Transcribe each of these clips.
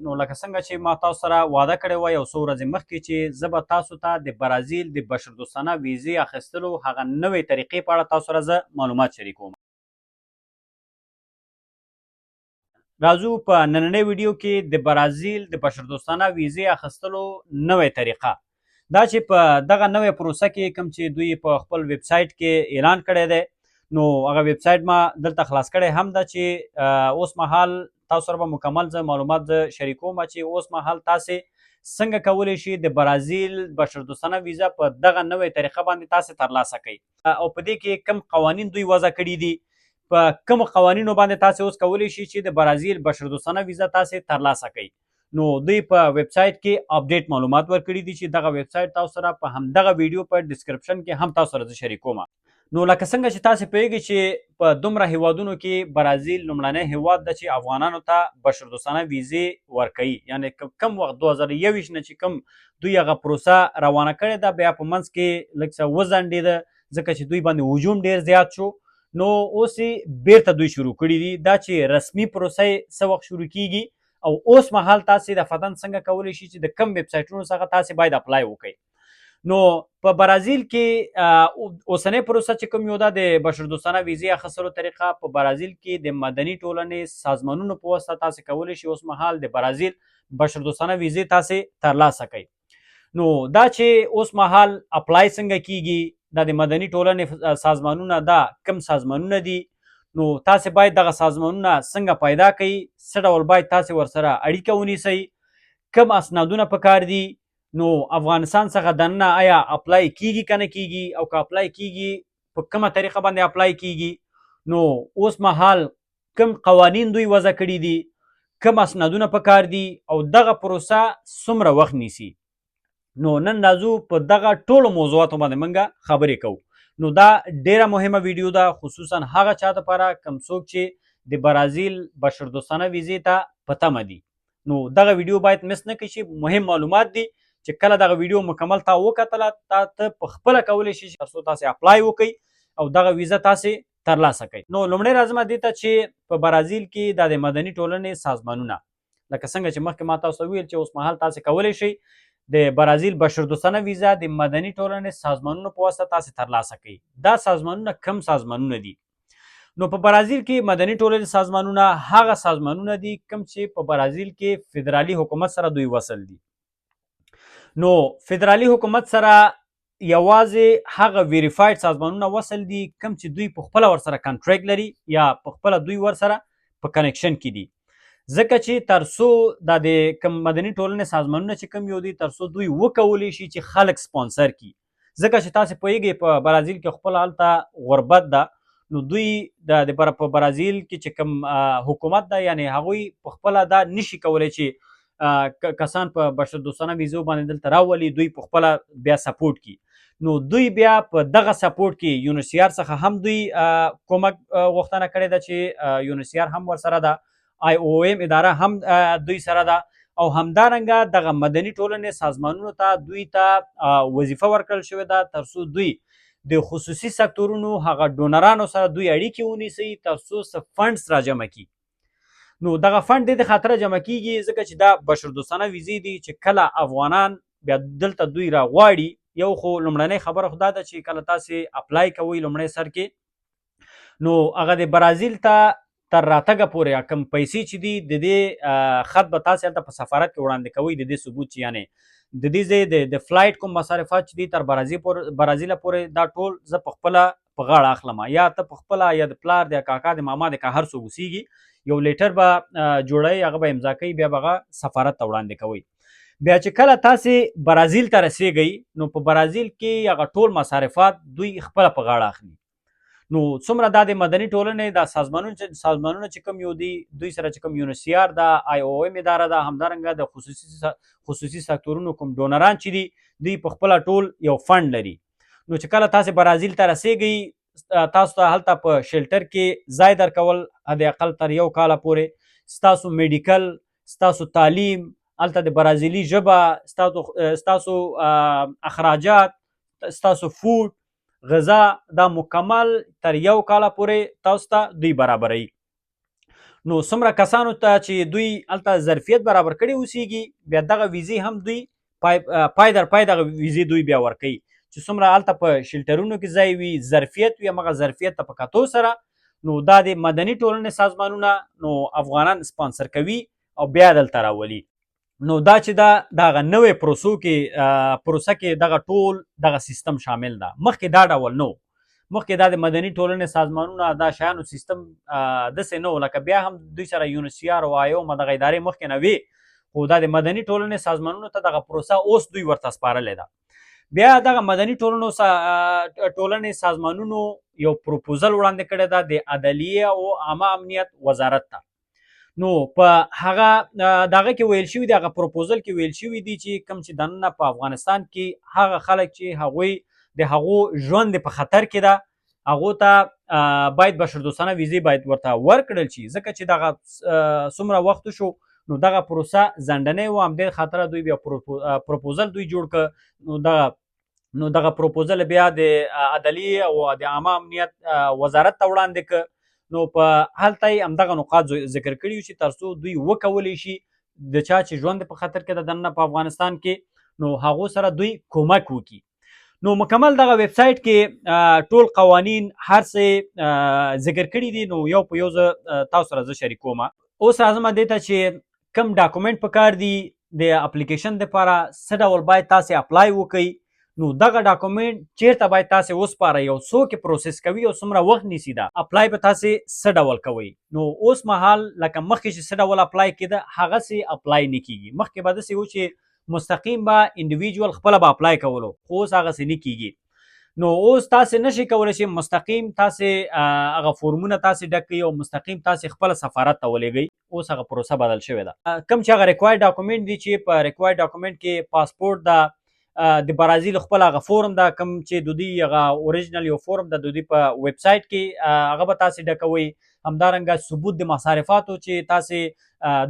نو لکه څنګه چې ما تاسو سره وعده کړې وه یو څو ورځې مخکې چې زه به تاسو ته د برازیل د بشردوستانه ویزې اخیستلو هغه نوې طریقې په اړه تاسو سره زه معلومات شریکوم. راځو په نننۍ ویډیو کې د برازیل د بشردوستانه ویزې اخیستلو نوې طریقه دا چې په دغه نوې پروسه کې کوم چې دوی په خپل ویب سایټ کې اعلان کړی دی نو هغه ویب سایټ ما دلته خلاص کړی هم ده چې اوس مهال تاسو سره به مکمل زه معلومات زه شریکوم چې اوس مهال تاسې څنګه کولی شئ د برازیل بشردوستانه ویزا په دغه نوې طریقه باندې تاسې ترلاسه کړئ او په دې کې کم قوانین دوی وضع کړي دي په کوم قوانینو باندې تاسې اوس کولی شئ چې د برازیل بشردوستانه ویزا تاسې ترلاسه کړئ نو دوی په ویب سایټ کې اپډیټ معلومات ورکړي دي چې دغه ویب سایټ تاسو سره په همدغه ویډیو په ډسکرپشن کې هم تاسو سره زه شریکوم نو لکه څنګه چې تاسې پوهیږئ چې په دومره هیوادونو کې برازیل لومړنی هیواد ده چې افغانانو ته بشردوستانه ویزې ورکوي یعنې کم وخت 2021 نه چې کوم دوی هغه پروسه روانه کړې ده بیا په منځ کې لږ څه وځنډېده ځکه چې دوی باندې هجوم ډېر زیات شو نو اوس یې بیرته دوی شروع کړي دي دا چې رسمي پروسه یې څه وخت شروع کیږي او اوس مهال تاسې د فتن څنګه کولی شئ چې د کم ویب سایټونو څخه تاسې باید اپلای وکړئ نو په برازیل کې اوسنۍ پروسه چې کوم یو ده د بشردوستانه ویزې اخیستلو طریقه په برازیل کې د مدني ټولنې سازمانونو په واسطه تاسې کولی شئ اوس مهال د برازیل بشردوستانه ویزې تاسې ترلاسه کړئ نو دا چې اوس مهال اپلای څنګه کیږي دا د مدني ټولنې سازمانونه دا کم سازمانونه دي نو تاسې باید دغه سازمانونه څنګه پیدا کړئ څه ډول باید تاسې ورسره اړیکه ونیسئ کم اسنادونه پکار دي نو افغانستان څخه دننه آیا اپلای کیږي که نه کیږي او که اپلای کیږي په کومه طریقه باندې اپلای کیږي نو اوس مهال کم قوانین دوی وضع کړي دي کم اسنادونه پکار دي او دغه پروسه څومره وخت نیسي نو نن راځو په دغه ټولو موضوعاتو باندې موږ خبرې کوو نو دا ډیره مهمه ویډیو ده خصوصا هغه چا دپاره کم څوک چې د برازیل بشردوستانه ویزې ته په تمه دي نو دغه ویډیو باید مس نه کړئ چې مهم معلومات دي چې کله دغه ویډیو مکمل تا وکتله ته پخپله کولی شئ چې ترڅو تاسې اپلای وکړئ او دغه ویزه تاسې ترلاسه کړئ نو لومړی راځم دې ته چې په برازیل کې دا د مدني ټولنې سازمانونه لکه څنګه چې مخکې ما تاسو ویل چې اوس مهال تاسې کولی شئ د برازیل بشردوستانه ویزا د مدني ټولنې سازمانونو په واسطه تاسې ترلاسه کړئ دا سازمانونه کم سازمانونه دي نو په برازیل کې مدني ټولنې سازمانونه هغه سازمانونه دي کم چې په برازیل کې فدرالي حکومت سره دوی وصل دي نو فدرالي حکومت سره یوازې هغه ویریفاید سازمانونه وصل دي کوم چې دوی په خپله ورسره کنټریکټ لري یا په خپله دوی ورسره په کنیکشن کې دي ځکه چې ترڅو دا د کوم مدني ټولنې سازمانونه چې کوم یو دي ترڅو دوی وکولی شي چې خلک سپانسر کړي ځکه چې تاسې پوهیږئ په برازیل کې خپله هلته غربت ده نو دوی په برازیل کې چې کوم حکومت ده یعنی هغوی په خپله دا نشي کولی چې کسان په بشردوستانه ویزو باندې دلته راولي دوی په خپله بیا سپورټ کړي نو دوی بیا په دغه سپورټ کې یونیسیار څخه هم دوی کومک غوښتنه کړې ده چې یونیسیار هم ورسره ده آی او ایم اداره هم دوی سره ده او همدارنګه دغه مدني ټولنې سازمانونو ته دوی ته وظیفه ورکړل شوې ده ترڅو دوی د خصوصي سکتورونو هغه ډونرانو سره دوی اړیکې ونیسي ترڅو څه فنډس راجمع کړي نو دغه فنډ دې خاطره جمع کیږي ځکه چې دا بشردوستانه ویزې دي چې کله افغانان بیا دلته دوی راغواړي یو خو لومړنۍ خبره خو دا ده چې کله تاسې اپلای کوئ لومړی سر کې نو هغه د برازیل ته تر راتګه پورې کوم پیسې چې دي د دې خط به تاسې هلته په سفارت کې وړاندې کوئ د دې ثبوت چې یعنې د دې ځای د فلایټ کوم مصارفات چې دي تر برازیله پورې دا ټول زه په خپله په غاړه اخلم یا ته په خپله یا د پلار د کاکا د ماما د که هر څوک اوسیږي یو لیټر به جوړوي هغه به امضا کوي بیا به هغه سفارت ته وړاندې کوئ بیا چې کله تاسې برازیل ته رسیږئ نو په برازیل کې هغه ټول مصارفات دوی خپله په غاړه اخلي نو څومره دا د مدني ټولنې دا سازمانونه چې کوم یو دي دوی سره چې کوم یونیسیار ده آی او ایم اداره ده همدارنګه د خصوصي سکتورونو کوم ډونران چې دي دوی په خپله ټول یو فنډ لري نو چې کله تاسې برازیل ته رسیږئ تاسو ته هلته په شیلټر کې ځای درکول حد اقل تر 1 کاله پورې ستاسو میډیکل ستاسو تعلیم هلته د برازیلي ژبه ستاسو اخراجات ستاسو فوډ غذا دا مکمل تر 1 کاله پورې تاسو ته دوی برابروي نو څومره کسانو ته چې دوی هلته ظرفیت برابر کړي اوسیږي بیا دغه ویزې هم دوی پای در پای دغه ویزې دوی بیا ورکوي چې څومره هلته په شلټرونو کې ځای وي ظرفیت وي همغه ظرفیت ته په کتو سره نو دا د مدني ټولنې سازمانونه نو افغانان سپانسر کوي او بیا دلته راولي. نو دا چې دا دغه نوې پروسه کې دغه ټول دغه سیستم شامل ده. مخکې دا ډول نو مخکې دا د مدني ټولنې سازمانونه دا شیانو سیستم داسې نه و لکه بیا هم دوی سره یونسیار او ایوم دغه ادارې مخکې نه وي خو دا د مدني ټولنې سازمانونو ته دغه پروسه اوس دوی ورته سپارلې ده. بیا دغه مدني ټولنې سازمانونو یو پروپوزل وړاندې کړی ده د عدلیې او عامه امنیت وزارت ته. نو په هغه دغه کې ویل شوي دي هغه پروپوزل کې ویل شوي دي چې کوم چې دننه په افغانستان کې هغه خلک چې هغوی د هغو ژوند په خطر کې ده هغو ته باید بشردوستانه ویزې باید ورته ورکړل شي ځکه چې دغه څومره وخت شو نو دغه پروسه ځنډنۍ وه همدې خاطره دوی بیا پروپوزل دوی جوړ کړ. نو دغه پروپوزل بیا د عدلیې او د عامه امنیت وزارت ته وړاندې کړ. نو په هلته یې همدغه نقاط ذکر کړي چې تر څو دوی وکولی شي د چا چې ژوند په خطر کې ده دننه په افغانستان کې نو هغو سره دوی کومک وکړي. نو مکمل دغه ویب سایټ کې ټول قوانین هر څه ذکر کړي دي. نو یو په یو زه تاسو سره زه شریکوم. اوس راځم دې ته چې کوم ډاکومنټ پکار دي د اپلیکیشن دپاره څه ډول باید تاسې اپلای وکړئ. نو دغه ډاکومنټ چیرته باید تاسې وسپاره یو څوک یې پروسس کوي او څومره وخت نیسي دا اپلای به تاسې څه ډول کوئ. نو اوس مهال لکه مخکې چې څه ډول اپلای کېده هغسې اپلای نه کېږي. مخکې به داسې و چې مستقیم به انډیویجول خپله به اپلای کولو خو اوس هغسې نه کېږي. نو اوس تاسې نشئ کولی چې مستقیم تاسې هغه فورمونه تاسې ډک کړئ او مستقیم تاسې خپله سفارت ته ولېږئ. اوس هغه پروسه بدل شوې ده. کوم چې هغه ریکوایر ډاکومنټ دي چې په ریکوایر ډاکومنټ کې پاسپورټ ده د برازیل خپل هغه فورم ده کوم چې د دوی هغه اوریجنل یو فورم ده د دوی په ویب سایټ کې هغه به تاسې ډکوئ. همدارنګه ثبوت د مصارفاتو چې تاسې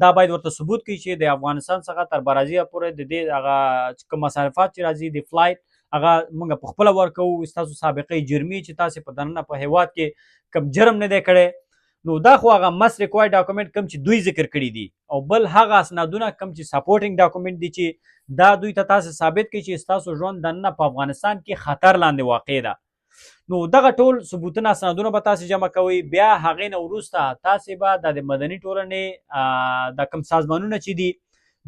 دا باید ورته ثبوت کړئ چې د افغانستان څخه تر برازیل پورې د دې هغه کوم مصارفات چې راځي د فلایټ هغه موږ په خپله ورکوو. ستاسو سابقې جرمي چې تاسې په دننه په هیواد کې کوم جرم نه دی کړی نو دا خو هغه مست ریکوایر ډاکومنټ کوم چې دوی ذکر کړي دي او بل هغه اسنادونه کوم چې سپورټینګ ډاکومنټ دي چې دا دوی ته تاسې ثابت کړي چې ستاسو ژوند دننه په افغانستان کې خطر لاندې واقع ده. نو دغه ټول ثبوتونه اسنادونه به تاسې جمع کوئ. بیا هغې نه وروسته تاسې به د مدني ټولنې دا کوم سازمانونه چې دي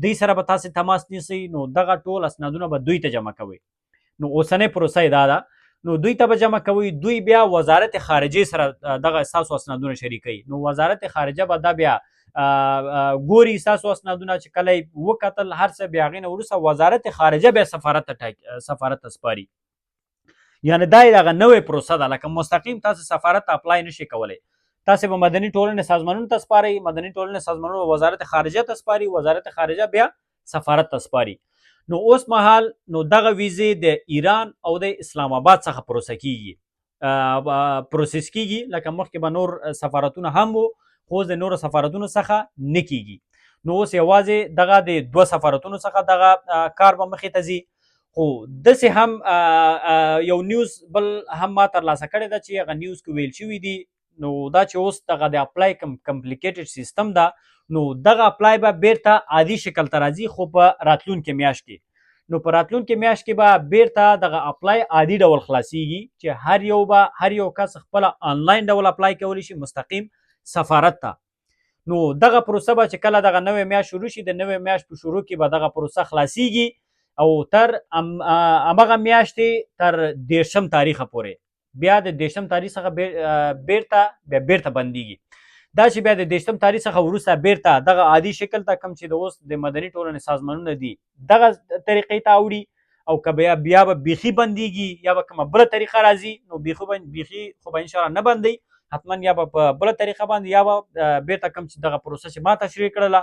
دوی سره به تاسې تماس نیسئ. نو دغه ټول اسنادونه به دوی ته جمع کوئ. نو اوسنۍ پروسه یې دا ده. نو دوی ته به جمع کوئ. دوی بیا وزارت خارجه سره دغه ستاسو اسنادونه شریکوي. نو وزارت خارجه به دا بیا ګوري ستاسو اسنادونه چې کله یې وکتل هر څه بیا هغې نه وروسته وزارت خارجه بیا سفارت ته سپاري. یعنې دا یې دغه نوې پروسه ده. لکه مستقیم تاسې سفارت ته اپلای نشئ کولی. تاسې به مدني ټولنې سازمانونو ته سپارئ. مدني ټولنې سازمانونه وزارت خارجه ته سپاري. وزارت خارجه بیا سفارت ته سپاري. نو اوس مهال نو دغه ویزې د ایران او د اسلام آباد څخه پروسس کیږي لکه مخکې به نور سفارتونه هم وو خو اوس د نورو سفارتونو څخه نه کیږي. نو اوس یوازې دغه د دوه سفارتونو څخه دغه کار به مخې ته ځي. خو داسې هم یو نیوز بل هم ما ترلاسه کړی ده چې هغه نیوز کې ویل شوي دي نو دا چې اوس دغه د اپلای کمپلیکیټډ سیستم ده نو دغه اپلای به بیرته عادي شکل ته راځي خو په راتلونکې میاشت کې. نو په راتلونکې میاشت کې به بیرته دغه اپلای عادي ډول خلاصیږي چې هر یو کس خپله آنلاین ډول اپلای کولی شي مستقیم سفارت ته. نو دغه پروسه به چې کله دغه نوې میاشت شروع شي د نوې میاشت په شروع کې به دغه پروسه خلاصیږي او تر همغه میاشتې تر 30 تاریخه پورې بیا د 30 تاریخ څخه بیرته بندیږي. دا چې بیا د 30 تاریخ څخه وروسته بیرته دغه عادي شکل ته کوم چې د اوس د مدني ټولنې سازمانونه دي دغه طریقې ته اوړي او که بیا به بیخي بندیږي یا به کومه بله طریقه راځي نو بیخي خو به انشاءالله نه بندوي حتما یا به په بله طریقه باندې یا به بیرته کوم چې دغه پروسه چې ما تشریح کړله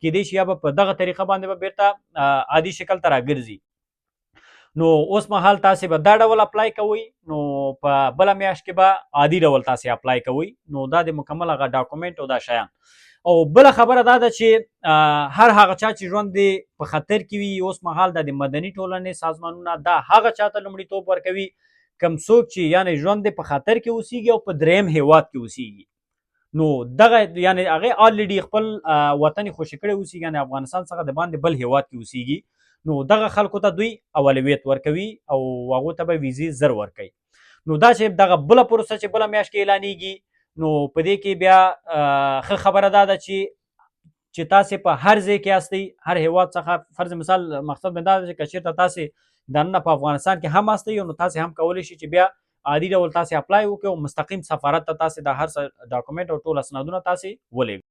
کیدای شي یا به په دغه طریقه باندې به بیرته عادي شکل ته راګرځي. نو اوس مهال تاسې به دا ډول اپلای کوئ نو په بله میاشت کې به عادي ډول تاسې اپلای کوئ. نو دا د مکمل هغه ډاکومنټ او دا شیان. او بله خبره دا ده چې هر هغه چا چې ژوند دې په خطر کې وي اوس مهال د مدني ټولنې سازمانونه دا هغه چا ته لومړیتوب ورکوي کوم څوک چې یعنې ژوند دې په خطر کې اوسیږي او په دریم هیواد کې اوسیږي. نو دغه یعنی هغه الریډي خپل وطن خوشي کړی اوسیږي، یعنی افغانستان څخه د باندې بل هیواد کې اوسیږي، نو دغه خلکو ته دوی اولویت ورکوي او هغو ته به ویزې زر ورکوي. نو دا چې دغه بله پروسه چې بله میاشت کې اعلانیږي، نو په دې کې بیا ښه خبره دا ده چې تاسې په هر ځای کې هستئ، هر هیواد څخه فرض مثال مقصد مې دا ده چې که چېرته تاسې دننه په افغانستان کې هم هستئ، نو تاسې هم کولی شئ چې بیا عادي ډول تاسې اپلای وکړئ او مستقیم سفارت ته تاسې د هر څه ډاکومنټ او ټول اسنادونه تاسې ولېږئ.